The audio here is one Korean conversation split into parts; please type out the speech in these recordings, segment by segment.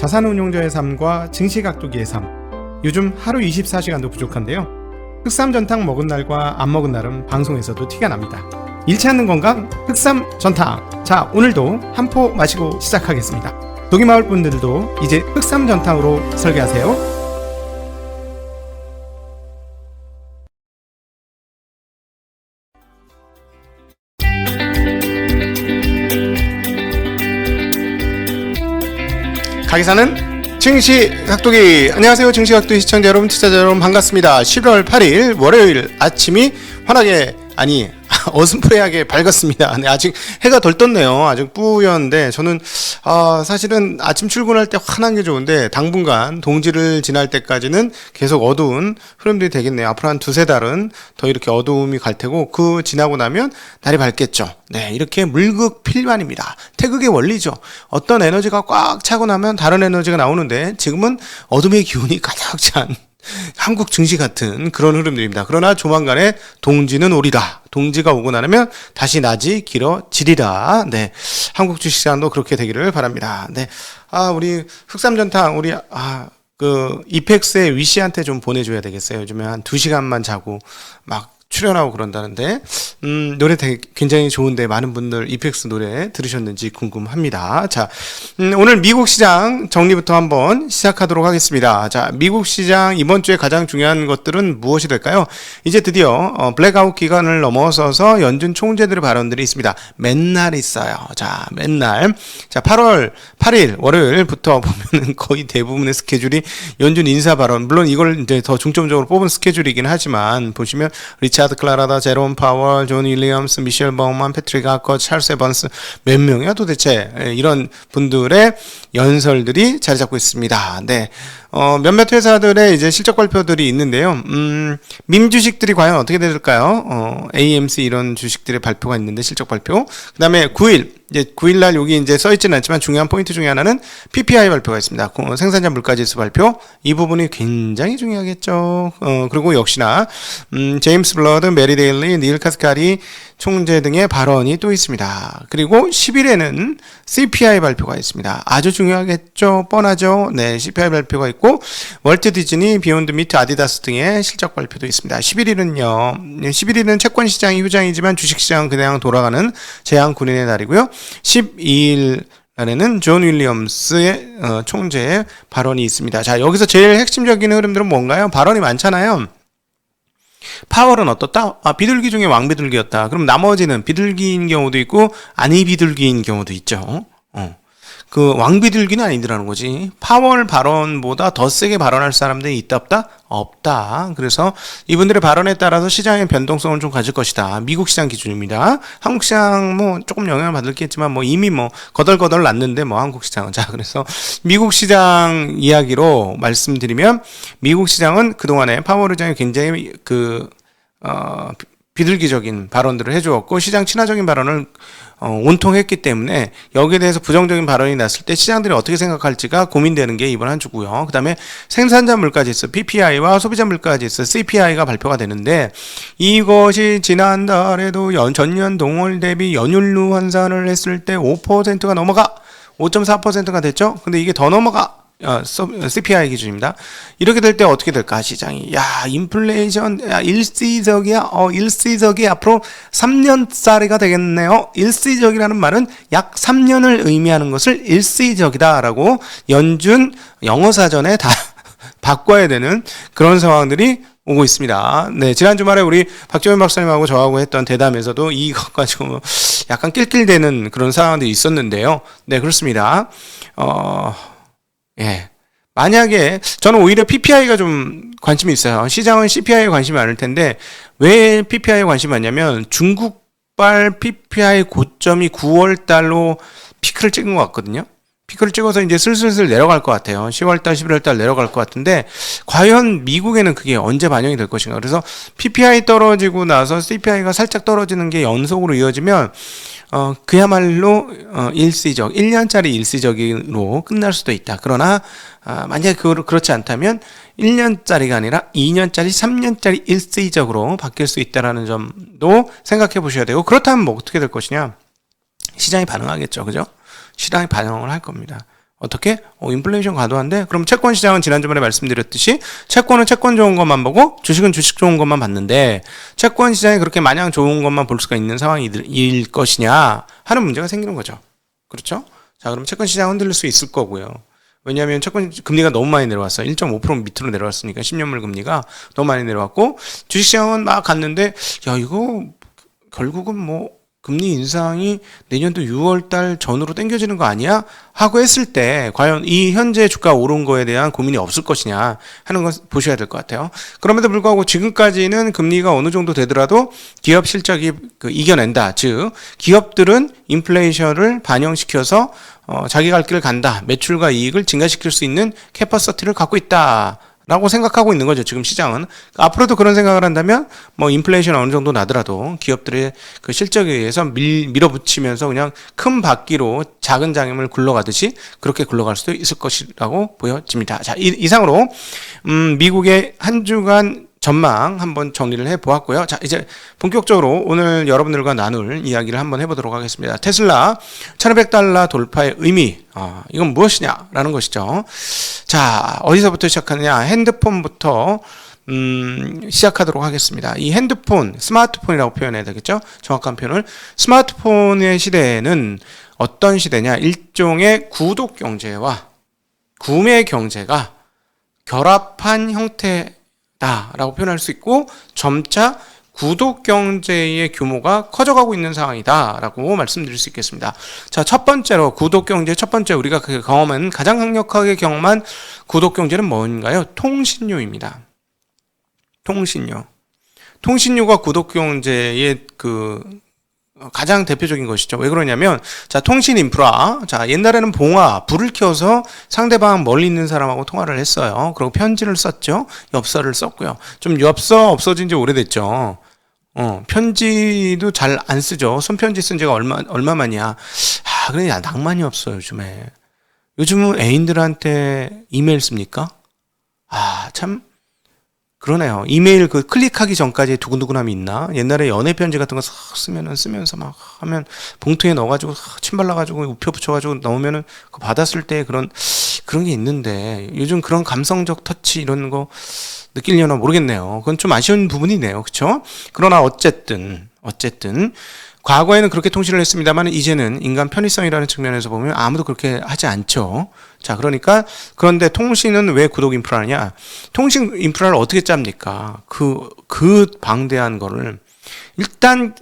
자산운용자의 삶과 증시각도기의 삶. 요즘 하루 24시간도 부족한데요. 흑삼전탕 먹은 날과 안 먹은 날은 방송에서도 티가 납니다. 잃지 않는 건강 흑삼전탕. 자, 오늘도 한 포 마시고 시작하겠습니다. 독이마을 분들도 이제 흑삼전탕으로 설계하세요. 가기사는 증시각도기. 안녕하세요, 증시각도기 시청자 여러분, 투자자 여러분, 반갑습니다. 11월 8일 월요일 아침이 환하게, 아니 어슴푸레하게 밝았습니다. 네, 아직 해가 덜 떴네요. 아직 뿌연데 저는 사실은 아침 출근할 때 환한 게 좋은데 당분간 동지를 지날 때까지는 계속 어두운 흐름들이 되겠네요. 앞으로 한 두세 달은 더 이렇게 어두움이 갈 테고, 그 지나고 나면 날이 밝겠죠. 네, 이렇게 물극필반입니다. 태극의 원리죠. 어떤 에너지가 꽉 차고 나면 다른 에너지가 나오는데, 지금은 어둠의 기운이 가득 찬 한국 증시 같은 그런 흐름들입니다. 그러나 조만간에 동지는 오리라. 동지가 오고 나면 다시 낮이 길어지리라. 네, 한국 주식시장도 그렇게 되기를 바랍니다. 네, 우리 흑삼전탕, 우리 이펙스의 위씨한테 좀 보내줘야 되겠어요. 요즘에 한 2시간만 자고 막 출연하고 그런다는데, 노래 되게 굉장히 좋은데 많은 분들 이펙스 노래 들으셨는지 궁금합니다. 자, 오늘 미국 시장 정리부터 한번 시작하도록 하겠습니다. 자, 미국 시장 이번 주에 가장 중요한 것들은 무엇이 될까요? 이제 드디어 블랙아웃 기간을 넘어서서 연준 총재들의 발언들이 있습니다. 맨날 있어요. 자, 맨날. 자, 8월 8일 월요일부터 보면은 거의 대부분의 스케줄이 연준 인사 발언, 물론 이걸 이제 더 중점적으로 뽑은 스케줄이긴 하지만, 보시면 리차드 클라라다, 제롬 파월, 존 윌리엄스, 미셸 버만, 패트릭 아커, 찰스 에번스, 몇 명이야 도대체, 이런 분들의 연설들이 자리 잡고 있습니다. 네. 몇몇 회사들의 이제 실적 발표들이 있는데요. 밈 주식들이 과연 어떻게 될까요? AMC 이런 주식들의 발표가 있는데, 실적 발표. 그 다음에 9일, 이제 9일날 여기 이제 써있지는 않지만 중요한 포인트 중에 하나는 PPI 발표가 있습니다. 생산자 물가지수 발표. 이 부분이 굉장히 중요하겠죠. 그리고 역시나, 제임스 블러드, 메리 데일리, 닐 카스카리 총재 등의 발언이 또 있습니다. 그리고 10일에는 CPI 발표가 있습니다. 아주 중요하겠죠. 뻔하죠. 네, CPI 발표가 있고, 월트 디즈니, 비욘드 미트, 아디다스 등의 실적 발표도 있습니다. 11일은 채권 시장이 휴장이지만 주식 시장은 그냥 돌아가는 재앙군인의 날이고요. 12일 날에는 존 윌리엄스의 총재의 발언이 있습니다. 자, 여기서 제일 핵심적인 흐름들은 뭔가요? 발언이 많잖아요. 파월은 어떻다? 비둘기 중에 왕비둘기였다. 그럼 나머지는 비둘기인 경우도 있고 아니 비둘기인 경우도 있죠. 그 왕비둘기는 아니더라는 거지. 파월 발언보다 더 세게 발언할 사람들이 있다 없다? 없다. 그래서 이분들의 발언에 따라서 시장의 변동성을 좀 가질 것이다. 미국 시장 기준입니다. 한국 시장 뭐 조금 영향을 받을겠지만 이미 거덜거덜 났는데 한국 시장은. 자, 그래서 미국 시장 이야기로 말씀드리면, 미국 시장은 그동안에 파월 의장이 굉장히 비둘기적인 발언들을 해주었고, 시장 친화적인 발언을 온통 했기 때문에 여기에 대해서 부정적인 발언이 났을 때 시장들이 어떻게 생각할지가 고민되는 게 이번 한 주고요. 그 다음에 생산자 물가지수 PPI와 소비자 물가지수 CPI가 발표가 되는데, 이것이 지난달에도 전년 동월 대비 연율로 환산을 했을 때 5%가 넘어가 5.4%가 됐죠. 근데 이게 더 넘어가 CPI 기준입니다. 이렇게 될 때 어떻게 될까, 시장이? 인플레이션, 일시적이야. 일시적이 앞으로 3년짜리가 되겠네요. 일시적이라는 말은 약 3년을 의미하는 것을 일시적이다라고 연준 영어사전에 다 바꿔야 되는 그런 상황들이 오고 있습니다. 네, 지난 주말에 우리 박정현 박사님하고 저하고 했던 대담에서도 이것 가지고 약간 낄낄대는 그런 상황들이 있었는데요. 네, 그렇습니다. 예. 만약에 저는 오히려 PPI가 좀 관심이 있어요. 시장은 CPI에 관심이 많을 텐데, 왜 PPI에 관심이 많냐면, 중국발 PPI 고점이 9월 달로 피크를 찍은 것 같거든요. 피크를 찍어서 이제 슬슬 내려갈 것 같아요. 10월 달, 11월 달 내려갈 것 같은데, 과연 미국에는 그게 언제 반영이 될 것인가. 그래서 PPI 떨어지고 나서 CPI가 살짝 떨어지는 게 연속으로 이어지면, 그야말로 일시적, 1년짜리 일시적으로 끝날 수도 있다. 그러나 만약에 그렇지 않다면 1년짜리가 아니라 2년짜리, 3년짜리 일시적으로 바뀔 수 있다는 점도 생각해 보셔야 되고, 그렇다면 어떻게 될 것이냐? 시장이 반응하겠죠. 그죠? 시장이 반응을 할 겁니다. 어떻게? 인플레이션 과도한데? 그럼 채권 시장은 지난주말에 말씀드렸듯이 채권은 채권 좋은 것만 보고 주식은 주식 좋은 것만 봤는데 채권 시장이 그렇게 마냥 좋은 것만 볼 수가 있는 상황일 것이냐 하는 문제가 생기는 거죠. 그렇죠? 자, 그럼 채권 시장 흔들릴 수 있을 거고요. 왜냐하면 채권 금리가 너무 많이 내려왔어요. 1.5% 밑으로 내려왔으니까 10년물 금리가 너무 많이 내려왔고 주식시장은 막 갔는데 야 이거 결국은 뭐 금리 인상이 내년도 6월달 전후로 당겨지는 거 아니야? 하고 했을 때 과연 이 현재 주가 오른 거에 대한 고민이 없을 것이냐 하는 건 보셔야 될 것 같아요. 그럼에도 불구하고 지금까지는 금리가 어느 정도 되더라도 기업 실적이 이겨낸다. 즉 기업들은 인플레이션을 반영시켜서 자기 갈 길을 간다. 매출과 이익을 증가시킬 수 있는 캐퍼시티를 갖고 있다. 라고 생각하고 있는 거죠. 지금 시장은. 앞으로도 그런 생각을 한다면 뭐 인플레이션 어느 정도 나더라도 기업들의 그 실적에 의해서 밀어붙이면서 그냥 큰 바퀴로 작은 장염을 굴러가듯이 그렇게 굴러갈 수도 있을 것이라고 보여집니다. 자, 이상으로 미국의 한 주간 전망 한번 정리를 해보았고요. 자, 이제 본격적으로 오늘 여러분들과 나눌 이야기를 한번 해보도록 하겠습니다. 테슬라 $1,500 돌파의 의미, 이건 무엇이냐라는 것이죠. 자, 어디서부터 시작하느냐? 핸드폰부터 시작하도록 하겠습니다. 이 핸드폰, 스마트폰이라고 표현해야 되겠죠? 정확한 표현을. 스마트폰의 시대에는 어떤 시대냐? 일종의 구독 경제와 구매 경제가 결합한 형태 라고 표현할 수 있고 점차 구독 경제의 규모가 커져가고 있는 상황이다라고 말씀드릴 수 있겠습니다. 자, 첫 번째로 구독 경제 첫 번째 우리가 가장 강력하게 경험한 구독 경제는 뭔가요? 통신료입니다. 통신료가 구독 경제의 가장 대표적인 것이죠. 왜 그러냐면, 자, 통신 인프라. 자, 옛날에는 불을 켜서 상대방 멀리 있는 사람하고 통화를 했어요. 그리고 편지를 썼죠. 엽서를 썼고요. 좀 엽서 없어진 지 오래됐죠. 편지도 잘 안 쓰죠. 손편지 쓴 지가 얼마만이야. 그래, 낭만이 없어요, 요즘에. 요즘은 애인들한테 이메일 씁니까? 참. 그러네요. 이메일 클릭하기 전까지 두근두근함이 있나? 옛날에 연애 편지 같은 거 쓰면서 막 하면 봉투에 넣어가지고 침 발라가지고 우표 붙여가지고 넣으면은 받았을 때 그런 게 있는데 요즘 그런 감성적 터치 이런 거 느끼려나 모르겠네요. 그건 좀 아쉬운 부분이네요. 그쵸? 그러나 어쨌든 과거에는 그렇게 통신을 했습니다만 이제는 인간 편의성이라는 측면에서 보면 아무도 그렇게 하지 않죠. 자, 그런데 통신은 왜 구독 인프라냐? 통신 인프라를 어떻게 짭니까? 그 방대한 거를 일단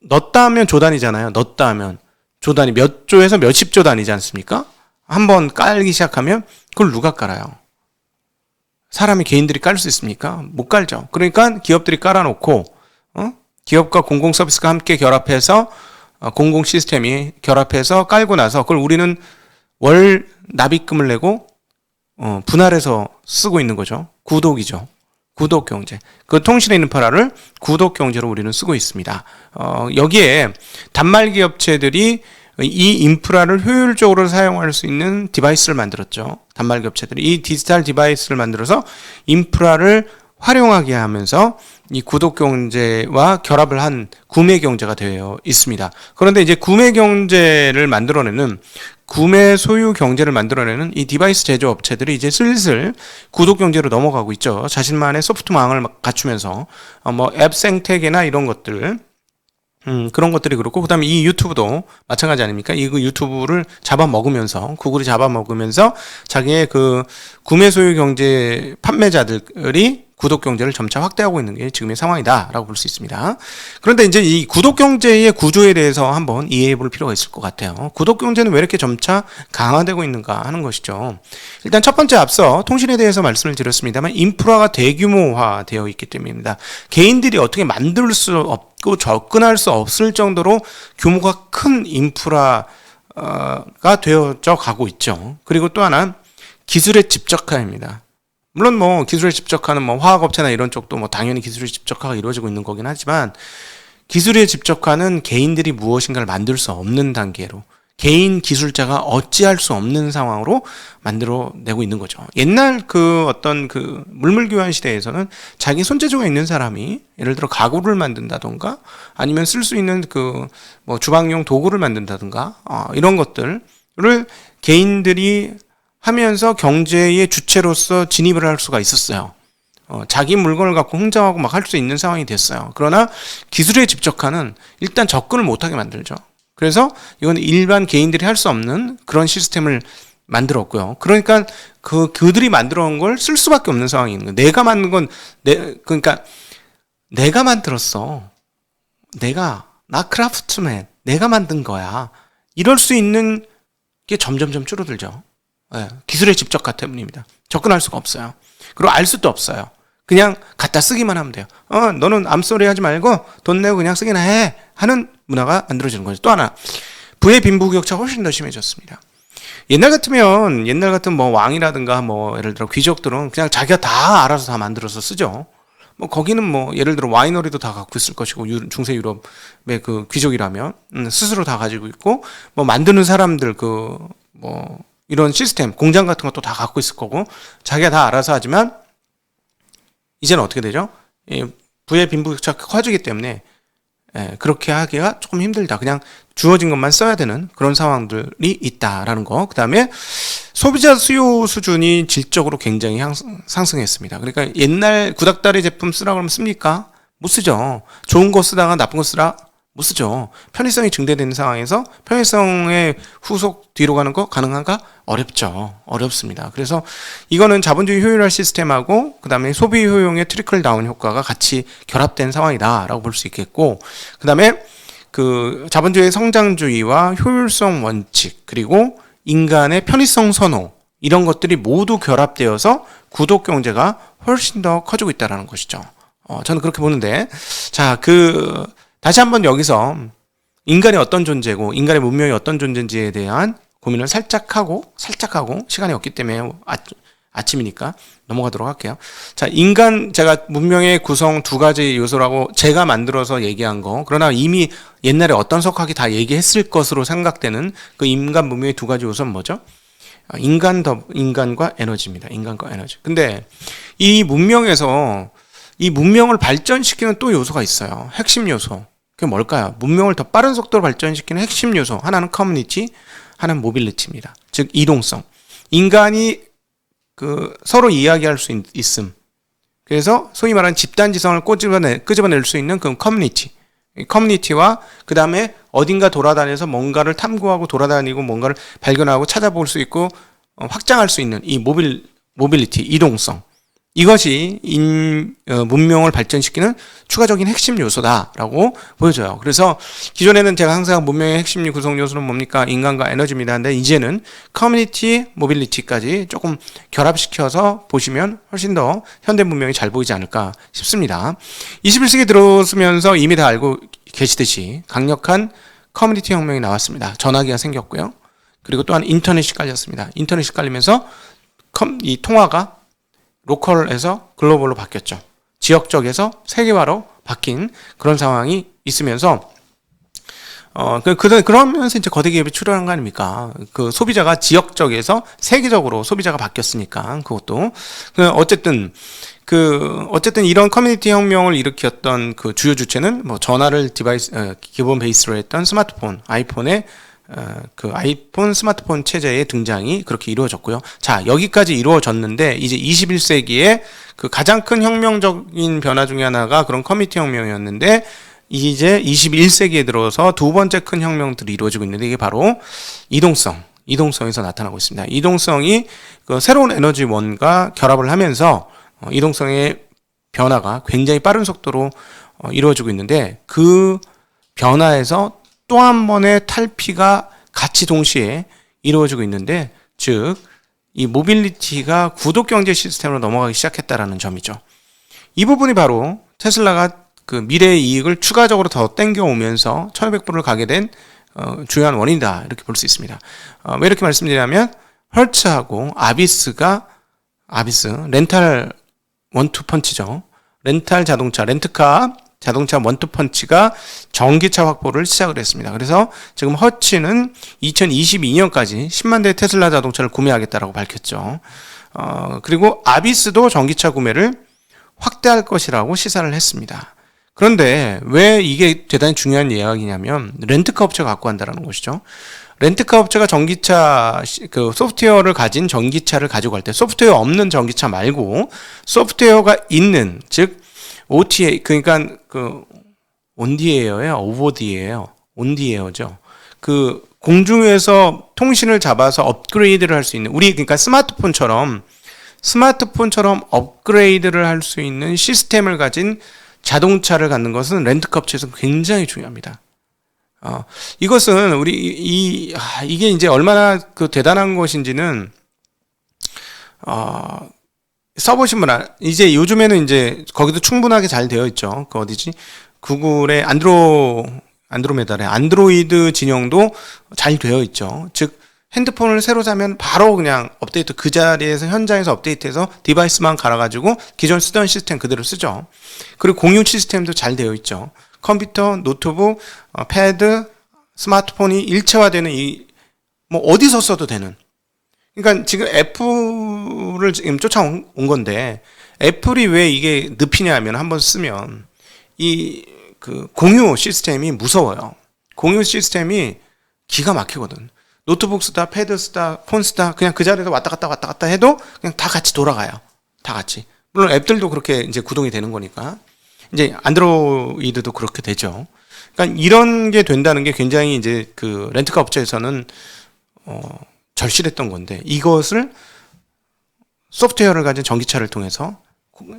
넣었다 하면 조단이잖아요. 넣었다 하면 조단이 몇 조에서 몇십 조 단위지 않습니까? 한번 깔기 시작하면 그걸 누가 깔아요? 사람이 개인들이 깔 수 있습니까? 못 깔죠. 그러니까 기업들이 깔아놓고 기업과 공공 서비스가 함께 결합해서 공공 시스템이 결합해서 깔고 나서 그걸 우리는 월 납입금을 내고 분할해서 쓰고 있는 거죠. 구독이죠. 구독 경제. 그 통신의 인프라를 구독 경제로 우리는 쓰고 있습니다. 여기에 단말기 업체들이 이 인프라를 효율적으로 사용할 수 있는 디바이스를 만들었죠. 단말기 업체들이 이 디지털 디바이스를 만들어서 인프라를 활용하게 하면서 이 구독 경제와 결합을 한 구매 경제가 되어 있습니다. 그런데 이제 구매 소유 경제를 만들어내는 이 디바이스 제조업체들이 이제 슬슬 구독 경제로 넘어가고 있죠. 자신만의 소프트망을 갖추면서 앱 생태계나 이런 것들 그런 것들이 그렇고 그다음에 이 유튜브도 마찬가지 아닙니까? 이 유튜브를 구글이 잡아먹으면서 자기의 구매 소유 경제 판매자들이 구독 경제를 점차 확대하고 있는 게 지금의 상황이다라고 볼 수 있습니다. 그런데 이제 이 구독 경제의 구조에 대해서 한번 이해해 볼 필요가 있을 것 같아요. 구독 경제는 왜 이렇게 점차 강화되고 있는가 하는 것이죠. 일단 첫 번째 앞서 통신에 대해서 말씀을 드렸습니다만 인프라가 대규모화되어 있기 때문입니다. 개인들이 어떻게 만들 수 없고 접근할 수 없을 정도로 규모가 큰 인프라가 되어져 가고 있죠. 그리고 또 하나 기술의 집적화입니다. 물론 기술에 집적하는 화학업체나 이런 쪽도 당연히 기술의 집적화가 이루어지고 있는 거긴 하지만 기술의 집적화는 개인들이 무엇인가를 만들 수 없는 단계로 개인 기술자가 어찌할 수 없는 상황으로 만들어내고 있는 거죠. 옛날 물물교환 시대에서는 자기 손재주가 있는 사람이 예를 들어 가구를 만든다던가 아니면 쓸 수 있는 주방용 도구를 만든다던가 이런 것들을 개인들이 하면서 경제의 주체로서 진입을 할 수가 있었어요. 자기 물건을 갖고 흥정하고 막 할 수 있는 상황이 됐어요. 그러나 기술에 집적하는 일단 접근을 못하게 만들죠. 그래서 이건 일반 개인들이 할 수 없는 그런 시스템을 만들었고요. 그러니까 그들이 만들어 온 걸 쓸 수밖에 없는 상황이 있는 거예요. 내가 만든 건 그러니까 내가 만들었어. 나 크라프트맨, 내가 만든 거야. 이럴 수 있는 게 점점점 줄어들죠. 네, 기술의 집적화 때문입니다. 접근할 수가 없어요. 그리고 알 수도 없어요. 그냥 갖다 쓰기만 하면 돼요. 너는 암소리 하지 말고 돈 내고 그냥 쓰기나 해. 하는 문화가 만들어지는 거죠. 또 하나, 부의 빈부격차가 훨씬 더 심해졌습니다. 옛날 같은 뭐 왕이라든가 뭐 예를 들어 귀족들은 그냥 자기가 다 알아서 다 만들어서 쓰죠. 뭐 거기는 뭐 예를 들어 와이너리도 다 갖고 있을 것이고 중세 유럽의 그 귀족이라면 스스로 다 가지고 있고 뭐 만드는 사람들 뭐 이런 시스템 공장 같은 것도 다 갖고 있을 거고 자기가 다 알아서 하지만 이제는 어떻게 되죠? 부의 빈부격차가 커지기 때문에 그렇게 하기가 조금 힘들다. 그냥 주어진 것만 써야 되는 그런 상황들이 있다라는 거. 그 다음에 소비자 수요 수준이 질적으로 굉장히 상승했습니다. 그러니까 옛날 구닥다리 제품 쓰라 그러면 씁니까? 못 쓰죠. 좋은 거 쓰다가 나쁜 거 쓰라? 못 쓰죠. 편의성이 증대되는 상황에서 편의성의 후속 뒤로 가는 거 가능한가? 어렵죠. 어렵습니다. 그래서 이거는 자본주의 효율화 시스템하고 그 다음에 소비 효용의 트리클 다운 효과가 같이 결합된 상황이다라고 볼 수 있겠고 그 다음에 그 자본주의 성장주의와 효율성 원칙 그리고 인간의 편의성 선호 이런 것들이 모두 결합되어서 구독 경제가 훨씬 더 커지고 있다는 것이죠. 저는 그렇게 보는데 자, 다시 한번 여기서 인간이 어떤 존재고 인간의 문명이 어떤 존재인지에 대한 고민을 살짝 하고 시간이 없기 때문에 아침이니까 넘어가도록 할게요. 자, 제가 문명의 구성 두 가지 요소라고 제가 만들어서 얘기한 거 그러나 이미 옛날에 어떤 석학이 다 얘기했을 것으로 생각되는 그 인간 문명의 두 가지 요소는 뭐죠? 인간과 에너지입니다. 인간과 에너지. 근데 이 문명에서 이 문명을 발전시키는 또 요소가 있어요. 핵심 요소. 그게 뭘까요? 문명을 더 빠른 속도로 발전시키는 핵심 요소. 하나는 커뮤니티, 하나는 모빌리티입니다. 즉 이동성. 인간이 서로 이야기할 수 있음. 그래서 소위 말하는 집단지성을 끄집어낼 수 있는 그 커뮤니티와 그 다음에 어딘가 돌아다녀서 뭔가를 탐구하고 돌아다니고 뭔가를 발견하고 찾아볼 수 있고 확장할 수 있는 이 모빌리티, 이동성. 이것이 문명을 발전시키는 추가적인 핵심 요소다라고 보여져요. 그래서 기존에는 제가 항상 문명의 핵심 구성 요소는 뭡니까? 인간과 에너지입니다. 근데 이제는 커뮤니티, 모빌리티까지 조금 결합시켜서 보시면 훨씬 더 현대 문명이 잘 보이지 않을까 싶습니다. 21세기 들어서면서 이미 다 알고 계시듯이 강력한 커뮤니티 혁명이 나왔습니다. 전화기가 생겼고요. 그리고 또한 인터넷이 깔렸습니다. 인터넷이 깔리면서 이 통화가 로컬에서 글로벌로 바뀌었죠. 지역적에서 세계화로 바뀐 그런 상황이 있으면서 그러면서 이제 거대 기업이 출현한 거 아닙니까? 그 소비자가 지역적에서 세계적으로 소비자가 바뀌었으니까 그것도 어쨌든 이런 커뮤니티 혁명을 일으켰던 그 주요 주체는 뭐 전화를 기본 베이스로 했던 스마트폰, 아이폰 스마트폰 체제의 등장이 그렇게 이루어졌고요. 자, 여기까지 이루어졌는데 이제 21세기에 그 가장 큰 혁명적인 변화 중에 하나가 그런 커뮤니티 혁명이었는데 이제 21세기에 들어서 두 번째 큰 혁명들이 이루어지고 있는데 이게 바로 이동성에서 나타나고 있습니다. 이동성이 그 새로운 에너지원과 결합을 하면서 이동성의 변화가 굉장히 빠른 속도로 이루어지고 있는데 그 변화에서 또 한 번의 탈피가 같이 동시에 이루어지고 있는데 즉 이 모빌리티가 구독 경제 시스템으로 넘어가기 시작했다라는 점이죠. 이 부분이 바로 테슬라가 그 미래의 이익을 추가적으로 더 땡겨오면서 1500불을 가게 된 주요한 원인이다 이렇게 볼 수 있습니다. 왜 이렇게 말씀드리냐면 헐츠하고 아비스 렌탈 원투펀치죠. 렌트카 자동차 원투펀치가 전기차 확보를 시작을 했습니다. 그래서 지금 허츠는 2022년까지 10만 대의 테슬라 자동차를 구매하겠다라고 밝혔죠. 그리고 아비스도 전기차 구매를 확대할 것이라고 시사를 했습니다. 그런데 왜 이게 대단히 중요한 이야기냐면 렌트카 업체가 갖고 간다는 것이죠. 렌트카 업체가 전기차 그 소프트웨어를 가진 전기차를 가지고 갈 때 소프트웨어 없는 전기차 말고 소프트웨어가 있는 즉 OTA 그러니까 그 온디에어예요, 오버디에어예요, 온디에어죠. 그 공중에서 통신을 잡아서 업그레이드를 할 수 있는 우리 그러니까 스마트폰처럼 업그레이드를 할 수 있는 시스템을 가진 자동차를 갖는 것은 렌트카 업체에서 굉장히 중요합니다. 이것은 이게 이제 얼마나 그 대단한 것인지는, 써보신 분, 이제 요즘에는 이제 거기도 충분하게 잘 되어 있죠. 그 어디지? 구글의 안드로메다래 안드로이드 진영도 잘 되어 있죠. 즉, 핸드폰을 새로 사면 바로 그냥 업데이트 그 자리에서 현장에서 업데이트해서 디바이스만 갈아가지고 기존 쓰던 시스템 그대로 쓰죠. 그리고 공유 시스템도 잘 되어 있죠. 컴퓨터, 노트북, 패드, 스마트폰이 일체화되는 뭐 어디서 써도 되는. 그러니까 지금 애플을 지금 쫓아온 건데 애플이 왜 이게 늪이냐 하면 한번 쓰면 그 공유 시스템이 무서워요. 공유 시스템이 기가 막히거든. 노트북 쓰다, 패드 쓰다, 폰 쓰다 그냥 그 자리에서 왔다 갔다 해도 그냥 다 같이 돌아가요. 다 같이. 물론 앱들도 그렇게 이제 구동이 되는 거니까. 이제 안드로이드도 그렇게 되죠. 그러니까 이런 게 된다는 게 굉장히 이제 그 렌트카 업체에서는 절실했던 건데 이것을 소프트웨어를 가진 전기차를 통해서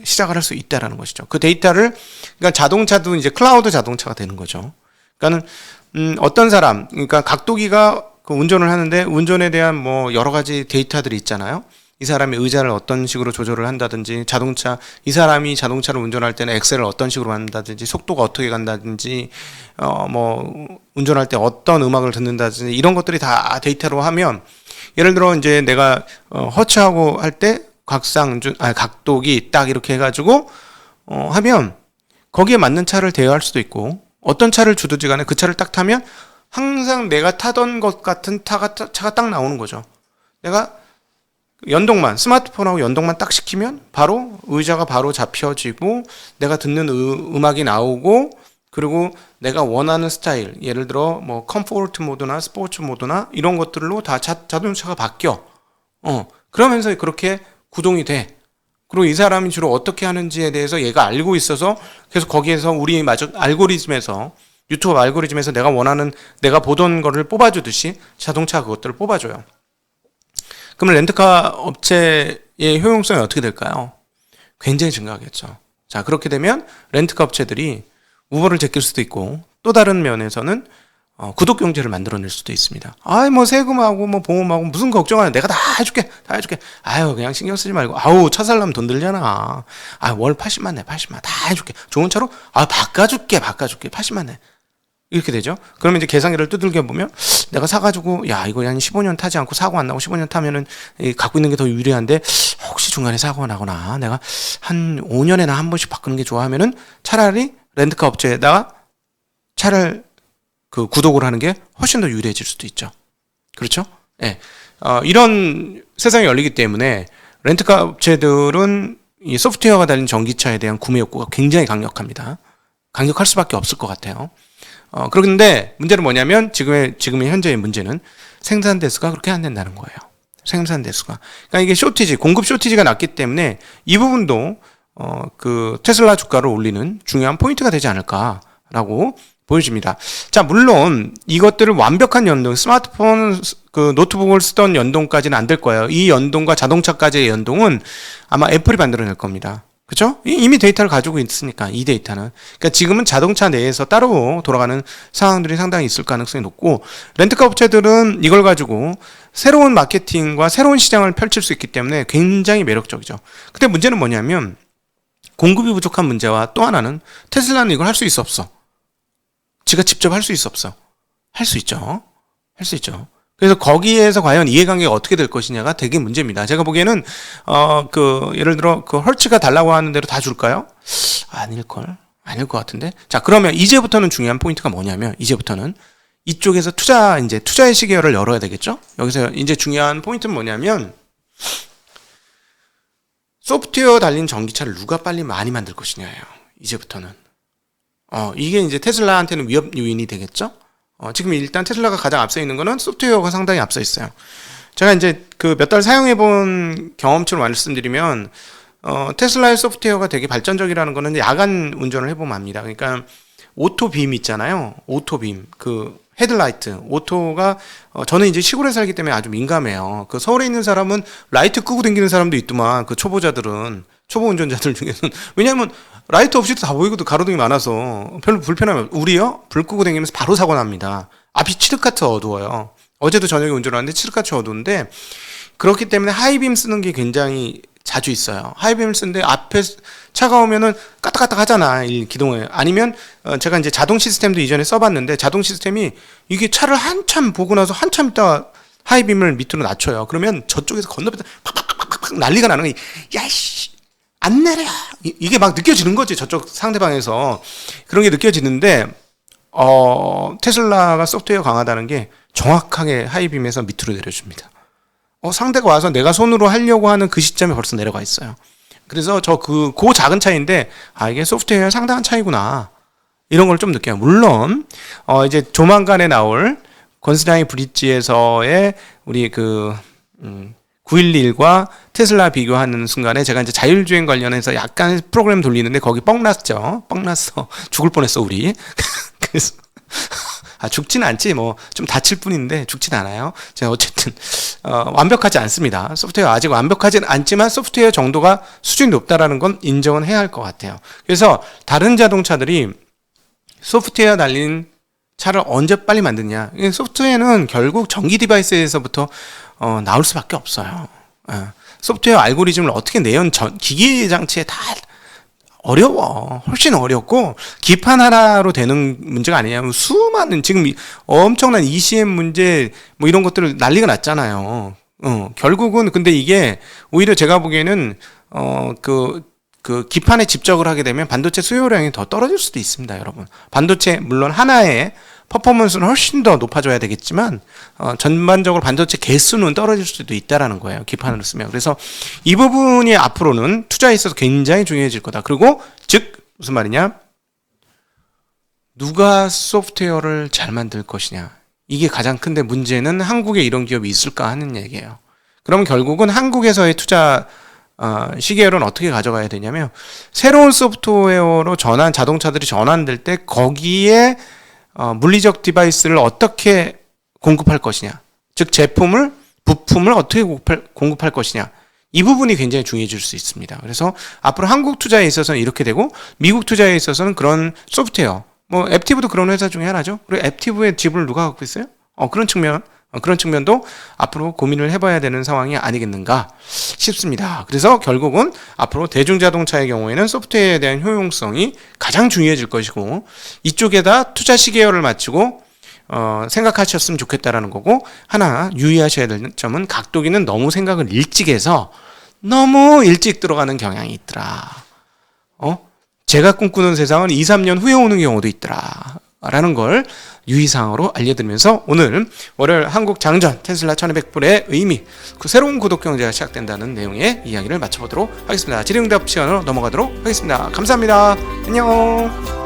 시작을 할 수 있다라는 것이죠. 그 데이터를 그러니까 자동차도 이제 클라우드 자동차가 되는 거죠. 그러니까는 어떤 사람 그러니까 각도기가 그 운전을 하는데 운전에 대한 뭐 여러 가지 데이터들이 있잖아요. 이 사람이 의자를 어떤 식으로 조절을 한다든지 이 사람이 자동차를 운전할 때는 엑셀을 어떤 식으로 한다든지 속도가 어떻게 간다든지 뭐 운전할 때 어떤 음악을 듣는다든지 이런 것들이 다 데이터로 하면 예를 들어 이제 내가 허츠하고 할 때 각도기 딱 이렇게 해가지고 하면 거기에 맞는 차를 대여할 수도 있고 어떤 차를 주든지 간에 그 차를 딱 타면 항상 내가 타던 것 같은 차가 딱 나오는 거죠. 내가 스마트폰하고 연동만 딱 시키면 바로 의자가 바로 잡혀지고 내가 듣는 음악이 나오고 그리고 내가 원하는 스타일 예를 들어 뭐 컴포트 모드나 스포츠 모드나 이런 것들로 다 자동차가 바뀌어. 그러면서 그렇게 구동이 돼. 그리고 이 사람이 주로 어떻게 하는지에 대해서 얘가 알고 있어서 계속 거기에서 우리 유튜브 알고리즘에서 내가 보던 거를 뽑아주듯이 자동차 그것들을 뽑아줘요. 그러면 렌트카 업체의 효용성이 어떻게 될까요? 굉장히 증가하겠죠. 자, 그렇게 되면 렌트카 업체들이 우버를 제낄 수도 있고 또 다른 면에서는 구독 경제를 만들어낼 수도 있습니다. 뭐 세금하고 뭐 보험하고 무슨 걱정하냐. 내가 다 해줄게. 그냥 신경 쓰지 말고. 차 살려면 돈 들잖아. 월 80만 내. 다 해줄게. 좋은 차로? 바꿔줄게. 80만 내. 이렇게 되죠. 그러면 이제 계산기를 두들겨 보면 내가 사가지고 이거 한 15년 타지 않고 사고 안 나고 15년 타면은 갖고 있는 게 더 유리한데 혹시 중간에 사고가 나거나 내가 한 5년에나 한 번씩 바꾸는 게 좋아하면은 차라리 렌트카 업체에다가 차를 그 구독을 하는 게 훨씬 더 유리해질 수도 있죠. 그렇죠? 네. 이런 세상이 열리기 때문에 렌트카 업체들은 이 소프트웨어가 달린 전기차에 대한 구매 욕구가 굉장히 강력합니다. 강력할 수밖에 없을 것 같아요. 그런데 문제는 뭐냐면 지금의 현재의 문제는 생산 대수가 그렇게 안 된다는 거예요. 생산 대수가. 그러니까 이게 공급 쇼티지가 났기 때문에 이 부분도 그 테슬라 주가를 올리는 중요한 포인트가 되지 않을까라고 보여집니다. 자, 물론 이것들을 완벽한 연동, 스마트폰, 그 노트북을 쓰던 연동까지는 안 될 거예요. 이 연동과 자동차까지의 연동은 아마 애플이 만들어낼 겁니다. 그렇죠? 이미 데이터를 가지고 있으니까 이 데이터는. 그러니까 지금은 자동차 내에서 따로 돌아가는 상황들이 상당히 있을 가능성이 높고 렌트카 업체들은 이걸 가지고 새로운 마케팅과 새로운 시장을 펼칠 수 있기 때문에 굉장히 매력적이죠. 근데 문제는 뭐냐면 공급이 부족한 문제와 또 하나는 테슬라는 이걸 할 수 있어 없어? 지가 직접 할 수 있어 없어? 할 수 있죠. 할 수 있죠. 그래서 거기에서 과연 이해관계가 어떻게 될 것이냐가 되게 문제입니다. 제가 보기에는 예를 들어 그 헐츠가 달라고 하는 대로 다 줄까요? 아닐 것 같은데. 자, 그러면 이제부터는 중요한 포인트가 뭐냐면 이제부터는 이쪽에서 투자의 시계열을 열어야 되겠죠? 여기서 이제 중요한 포인트는 뭐냐면 소프트웨어 달린 전기차를 누가 빨리 많이 만들 것이냐예요. 이제부터는. 이게 이제 테슬라한테는 위협 요인이 되겠죠? 지금 일단 테슬라가 가장 앞서 있는 거는 소프트웨어가 상당히 앞서 있어요. 제가 이제 그 몇 달 사용해 본 경험치로 말씀드리면 테슬라의 소프트웨어가 되게 발전적이라는 거는 야간 운전을 해보면 압니다. 그러니까 오토빔 있잖아요. 오토빔 그 헤드라이트 오토가 저는 이제 시골에 살기 때문에 아주 민감해요. 그 서울에 있는 사람은 라이트 끄고 다니는 사람도 있더만 그 초보자들은 초보 운전자들 중에는 왜냐하면 라이트 없이도 다 보이고도 가로등이 많아서 별로 불편하면 우리요 불 끄고 다니면서 바로 사고 납니다. 앞이 칠흑같이 어두워요. 어제도 저녁에 운전하는데 칠흑같이 어두운데 그렇기 때문에 하이빔 쓰는 게 굉장히 자주 있어요. 하이빔을 쓰는데 앞에 차가 오면은 까딱까딱 하잖아. 이 기동을. 아니면 제가 이제 자동 시스템도 이전에 써봤는데 자동 시스템이 이게 차를 한참 보고 나서 한참 있다 하이빔을 밑으로 낮춰요. 그러면 저쪽에서 건너편에서 팍팍팍팍 난리가 나는 거야. 야이씨 안 내려. 이게 막 느껴지는 거지. 저쪽 상대방에서 그런 게 느껴지는데 테슬라가 소프트웨어 강하다는 게 정확하게 하이빔에서 밑으로 내려줍니다. 상대가 와서 내가 손으로 하려고 하는 그 시점에 벌써 내려가 있어요. 그래서 그 작은 차이인데, 이게 소프트웨어의 상당한 차이구나. 이런 걸 좀 느껴요. 물론, 이제 조만간에 나올 권스나이 브릿지에서의 우리 911과 테슬라 비교하는 순간에 제가 이제 자율주행 관련해서 약간 프로그램 돌리는데 거기 뻥 났죠. 뻥 났어. 죽을 뻔했어, 우리. 그래서. 죽진 않지 뭐 좀 다칠 뿐인데 죽진 않아요. 제가 어쨌든 완벽하지 않습니다. 소프트웨어 아직 완벽하진 않지만 소프트웨어 정도가 수준이 높다라는 건 인정은 해야 할 것 같아요. 그래서 다른 자동차들이 소프트웨어 달린 차를 언제 빨리 만드냐? 소프트웨어는 결국 전기 디바이스에서부터 나올 수밖에 없어요. 소프트웨어 알고리즘을 어떻게 기기 장치에 다 어려워. 훨씬 어렵고 기판 하나로 되는 문제가 아니냐면 수많은 지금 엄청난 ECM 문제 뭐 이런 것들 난리가 났잖아요. 결국은 근데 이게 오히려 제가 보기에는 그 기판에 집적을 하게 되면 반도체 수요량이 더 떨어질 수도 있습니다, 여러분. 반도체 물론 하나의 퍼포먼스는 훨씬 더 높아져야 되겠지만 전반적으로 반도체 개수는 떨어질 수도 있다라는 거예요. 기판으로 쓰면. 그래서 이 부분이 앞으로는 투자에 있어서 굉장히 중요해질 거다. 그리고 즉 무슨 말이냐? 누가 소프트웨어를 잘 만들 것이냐. 이게 가장 큰데 문제는 한국에 이런 기업이 있을까 하는 얘기예요. 그러면 결국은 한국에서의 투자 시계열은 어떻게 가져가야 되냐면 새로운 소프트웨어로 자동차들이 전환될 때 거기에 물리적 디바이스를 어떻게 공급할 것이냐, 즉 부품을 어떻게 공급할 것이냐, 이 부분이 굉장히 중요해질 수 있습니다. 그래서 앞으로 한국 투자에 있어서는 이렇게 되고 미국 투자에 있어서는 그런 소프트웨어, 뭐 앱티브도 그런 회사 중에 하나죠. 그리고 앱티브의 지분을 누가 갖고 있어요? 그런 측면도 앞으로 고민을 해봐야 되는 상황이 아니겠는가 싶습니다. 그래서 결국은 앞으로 대중자동차의 경우에는 소프트웨어에 대한 효용성이 가장 중요해질 것이고 이쪽에다 투자 시계열을 맞추고 생각하셨으면 좋겠다라는 거고 하나 유의하셔야 될 점은 각도기는 너무 생각을 일찍 해서 너무 일찍 들어가는 경향이 있더라. 제가 꿈꾸는 세상은 2, 3년 후에 오는 경우도 있더라. 라는 걸 유의사항으로 알려드리면서 오늘 월요일 한국 장전 테슬라 1200불의 의미 그 새로운 구독 경제가 시작된다는 내용의 이야기를 마쳐보도록 하겠습니다. 질의응답 시간으로 넘어가도록 하겠습니다. 감사합니다. 안녕.